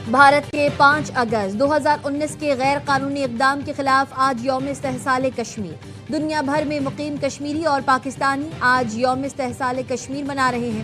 بھارت کے 5 اگست 2019 کے غیر قانونی اقدام کے خلاف آج یوم استحصال کشمیر۔ دنیا بھر میں مقیم کشمیری اور پاکستانی آج یوم استحصال کشمیر منا رہے ہیں۔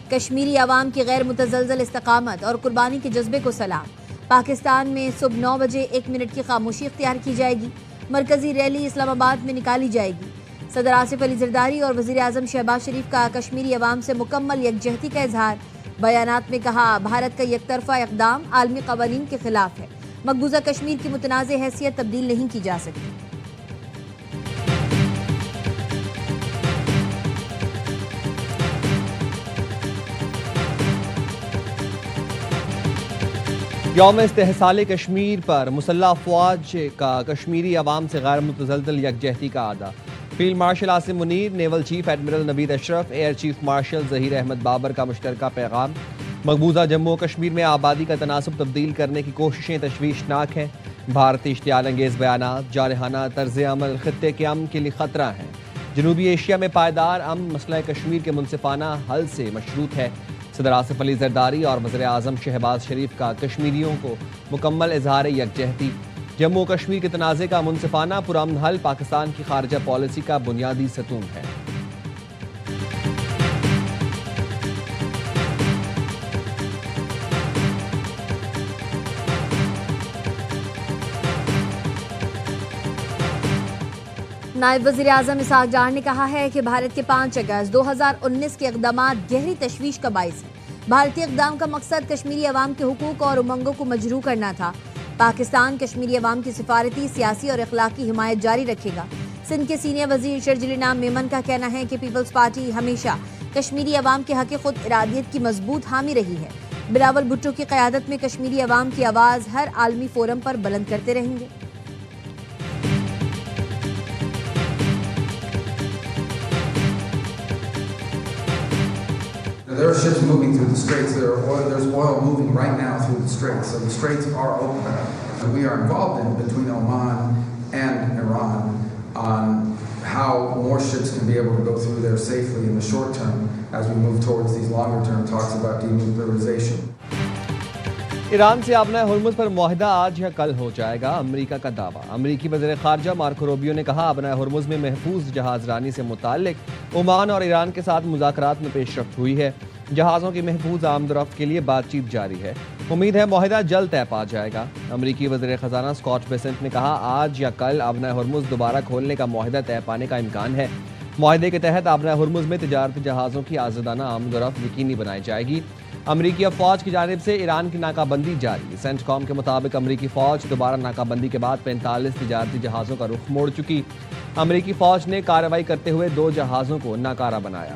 کشمیری عوام کی غیر متزلزل استقامت اور قربانی کے جذبے کو سلام۔ پاکستان میں صبح 9 بجے 1 منٹ کی خاموشی اختیار کی جائے گی۔ مرکزی ریلی اسلام آباد میں نکالی جائے گی۔ صدر آصف علی زرداری اور وزیر اعظم شہباز شریف کا کشمیری عوام سے مکمل یکجہتی کا اظہار۔ بیانات میں کہا، بھارت کا یک طرفہ اقدام عالمی قوانین کے خلاف ہے۔ مقبوضہ کشمیر کی متنازع حیثیت تبدیل نہیں کی جا سکتی۔ یوم استحصال کشمیر پر مسلح افواج کا کشمیری عوام سے غیر متزلزل یکجہتی کا اعادہ۔ Field marshal Asim Munir, naval chief admiral Naveed Ashraf, air chief marshal Zaheer Ahmed Babar کا مشترکہ پیغام۔ مقبوضہ جموں و کشمیر میں آبادی کا تناسب تبدیل کرنے کی کوششیں تشویشناک ہیں۔ بھارتی اشتعال انگیز بیانات، جارحانہ طرز عمل خطے کے امن کے لیے خطرہ ہیں۔ جنوبی ایشیا میں پائیدار امن مسئلہ کشمیر کے منصفانہ حل سے مشروط ہے۔ صدر آصف علی زرداری اور وزیر اعظم شہباز شریف کا کشمیریوں کو مکمل اظہار یکجہتی۔ جموں و کشمیر کے تنازع کا منصفانہ پرامن حل پاکستان کی خارجہ پالیسی کا بنیادی ستون ہے۔ نائب وزیر اعظم اسحاق ڈار نے کہا ہے کہ بھارت کے 5 اگست 2019 کے اقدامات گہری تشویش کا باعث ہیں۔ بھارتی اقدام کا مقصد کشمیری عوام کے حقوق اور امنگوں کو مجروح کرنا تھا۔ پاکستان کشمیری عوام کی سفارتی، سیاسی اور اخلاقی حمایت جاری رکھے گا۔ سندھ کے سینئر وزیر شرجیل انعام میمن کا کہنا ہے کہ پیپلز پارٹی ہمیشہ کشمیری عوام کے حق خود ارادیت کی مضبوط حامی رہی ہے۔ بلاول بھٹو کی قیادت میں کشمیری عوام کی آواز ہر عالمی فورم پر بلند کرتے رہیں گے۔ There are ships moving through the straits. There's oil moving right now through the straits. So the straits are open. And we are involved in between Oman and Iran on how more ships can be able to go through there safely in the short term as we move towards these longer term talks about denuclearization. Iran سے آبنہ Hormuz پر معاہدہ آج یا کل ہو جائے گا، امریکہ کا دعویٰ۔ امریکی وزیر خارجہ مارکو روبیو نے کہا، آبنہ ہرمز میں محفوظ جہاز رانی سے متعلق عمان اور ایران کے ساتھ مذاکرات میں پیش رفت ہوئی ہے۔ جہازوں کی محفوظ آمد و رفت کے لیے بات چیت جاری ہے۔ امید ہے معاہدہ جلد طے پا جائے گا۔ امریکی وزیر خزانہ اسکاٹ بیسنٹ نے کہا، آج یا کل آبنہ ہرمز دوبارہ کھولنے کا معاہدہ طے پانے کا امکان ہے۔ معاہدے کے تحت آبنہ ہرمز میں تجارتی جہازوں کی آزادانہ آمد و رفت یقینی بنائی جائے گی۔ امریکی افواج کی جانب سے ایران کی ناکہ بندی جاری۔ سینٹ کام کے مطابق امریکی فوج دوبارہ ناکہ بندی کے بعد 45 تجارتی جہازوں کا رخ موڑ چکی۔ امریکی فوج نے کارروائی کرتے ہوئے 2 جہازوں کو ناکارہ بنایا۔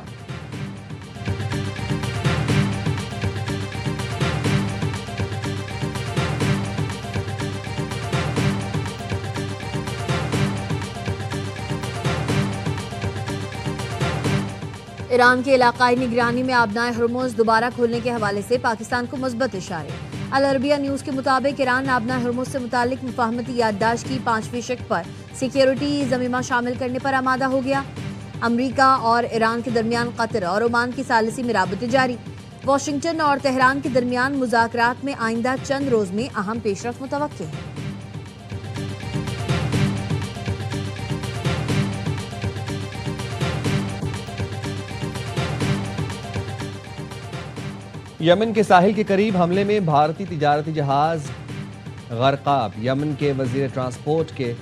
ایران کے علاقائی نگرانی میں آبنہ ہرمز دوبارہ کھولنے کے حوالے سے پاکستان کو مثبت اشارے۔ العربیہ نیوز کے مطابق ایران آبنہ ہرمز سے متعلق مفاہمتی یادداشت کی 5ویں شق پر سیکیورٹی ضمیمہ شامل کرنے پر آمادہ ہو گیا۔ امریکہ اور ایران کے درمیان قطر اور عمان کی ثالثی میں رابطے جاری۔ واشنگٹن اور تہران کے درمیان مذاکرات میں آئندہ چند روز میں اہم پیش رفت متوقع ہے۔ یمن کے ساحل کے قریب حملے میں بھارتی تجارتی جہاز غرقاب۔ یمن کے وزیر ٹرانسپورٹ کے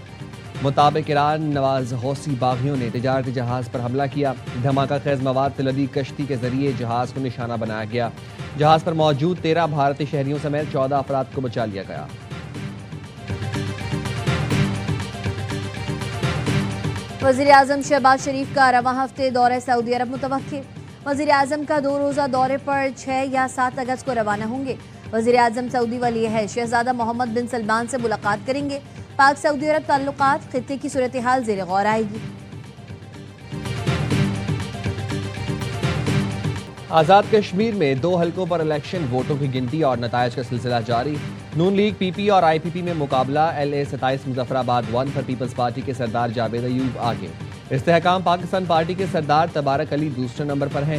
مطابق ایران نواز حوثی باغیوں نے تجارتی جہاز پر حملہ کیا۔ دھماکہ خیز مواد سے لدی کشتی کے ذریعے جہاز کو نشانہ بنایا گیا۔ جہاز پر موجود 13 بھارتی شہریوں سمیت 14 افراد کو بچا لیا گیا۔ وزیر اعظم شہباز شریف کا رواں ہفتے دورہ سعودی عرب متوقع۔ وزیر اعظم کا 2 روزہ دورے پر 6 یا 7 اگست کو روانہ ہوں گے۔ وزیر اعظم سعودی ولی عہد شہزادہ محمد بن سلمان سے ملاقات کریں گے۔ پاک سعودی عرب تعلقات، خطے کی صورتحال زیر غور آئے گی۔ آزاد کشمیر میں 2 حلقوں پر الیکشن ووٹوں کی گنتی اور نتائج کا سلسلہ جاری۔ نون لیگ پی پی اور آئی پی پی میں مقابلہ۔ LA 27 مظفر آباد 1 پر پیپلز پارٹی کے سردار جاوید ایوب آگے۔ استحکام پاکستان پارٹی کے سردار تبارک علی دوسرے نمبر پر ہیں۔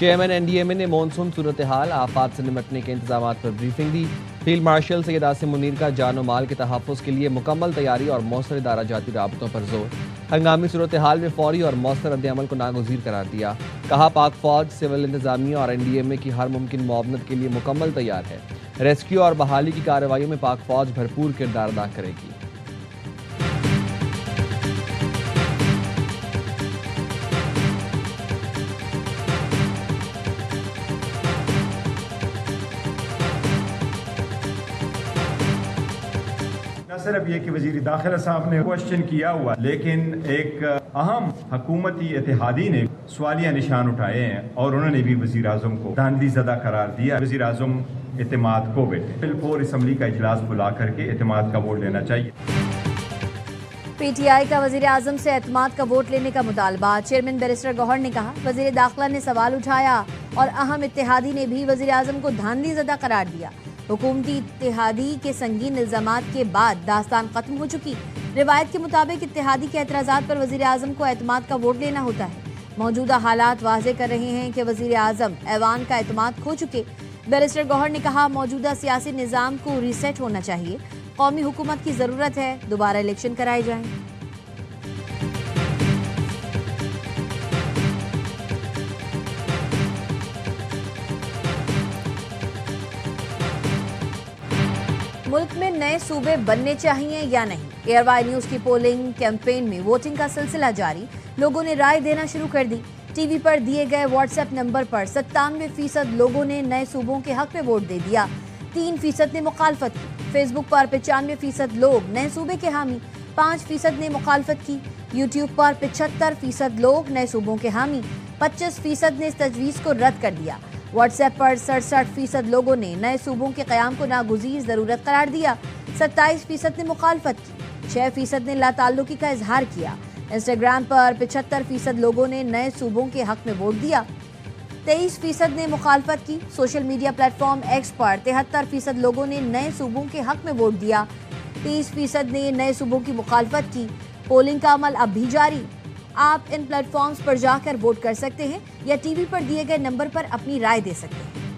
چیئرمین NDMA نے مانسون صورتحال آفات سے نمٹنے کے انتظامات پر بریفنگ دی. فیلڈ مارشل سید عاصم منیر کا جان و مال کے تحفظ کے لیے مکمل تیاری اور مؤثر ادارہ جاتی رابطوں پر زور. ہنگامی صورتحال میں فوری اور مؤثر رد عمل کو ناگزیر قرار دیا. کہا پاک فوج سول انتظامیہ اور NDMA کی ہر ممکن معاونت کے لیے مکمل تیار ہے. ریسکیو اور بحالی کی کارروائیوں میں پاک فوج بھرپور کردار ادا کرے گی. نہ صرف یہ کہ وزیر داخلہ صاحب نے کوشچن کیا ہوا، لیکن ایک اہم حکومتی اتحادی نے سوالیہ نشان اٹھائے ہیں اور انہوں نے بھی وزیر اعظم کو دھاندلی زدہ قرار دیا. وزیر اعظم اعتماد کو بیٹھے بالفور اسمبلی کا اجلاس بلا کر کے اعتماد کا ووٹ لینا چاہیے. PTI کا وزیر اعظم سے اعتماد کا ووٹ لینے کا مطالبہ. چیئرمین بیرسٹر گوہر نے کہا وزیر داخلہ نے سوال اٹھایا اور اہم اتحادی نے بھی وزیر اعظم کو دھاندلی زدہ قرار دیا. حکومتی اتحادی کے سنگین الزامات کے بعد داستان ختم ہو چکی. روایت کے مطابق اتحادی کے اعتراضات پر وزیر اعظم کو اعتماد کا ووٹ لینا ہوتا ہے. موجودہ حالات واضح کر رہے ہیں کہ وزیر اعظم ایوان کا اعتماد کھو چکے. بیرسٹر گوہر نے کہا موجودہ سیاسی نظام کو ریسیٹ ہونا چاہیے. قومی حکومت کی ضرورت ہے، دوبارہ الیکشن کرائے جائیں. ملک میں نئے صوبے بننے چاہیے یا نہیں؟ ایئر وائی نیوز کی پولنگ کیمپین میں ووٹنگ کا سلسلہ جاری. لوگوں نے رائے دینا شروع کر دی. ٹی وی پر دیے گئے واٹس ایپ نمبر پر 97% لوگوں نے نئے صوبوں کے حق میں ووٹ دے دیا. 3% نے مخالفت کی. فیس بک پر 95% لوگ نئے صوبے کے حامی، 5% نے مخالفت کی. یوٹیوب پر 75% لوگ نئے صوبوں کے حامی، 25% نے اس تجویز کو رد کر دیا. واٹس ایپ پر 67% لوگوں نے نئے صوبوں کے قیام کو ناگزیر ضرورت قرار دیا. 27% نے مخالفت کی. 6% نے لا تعلقی کا اظہار کیا. انسٹاگرام پر 75% لوگوں نے نئے صوبوں کے حق میں ووٹ دیا. 23% نے مخالفت کی. Social media platform X پر 73% لوگوں نے نئے صوبوں کے حق میں ووٹ دیا. 30% نے نئے صوبوں کی مخالفت کی. پولنگ کا عمل اب بھی جاری. آپ ان پلیٹ فارمز پر جا کر ووٹ کر سکتے ہیں یا ٹی وی پر دیے گئے نمبر پر اپنی رائے دے سکتے ہیں.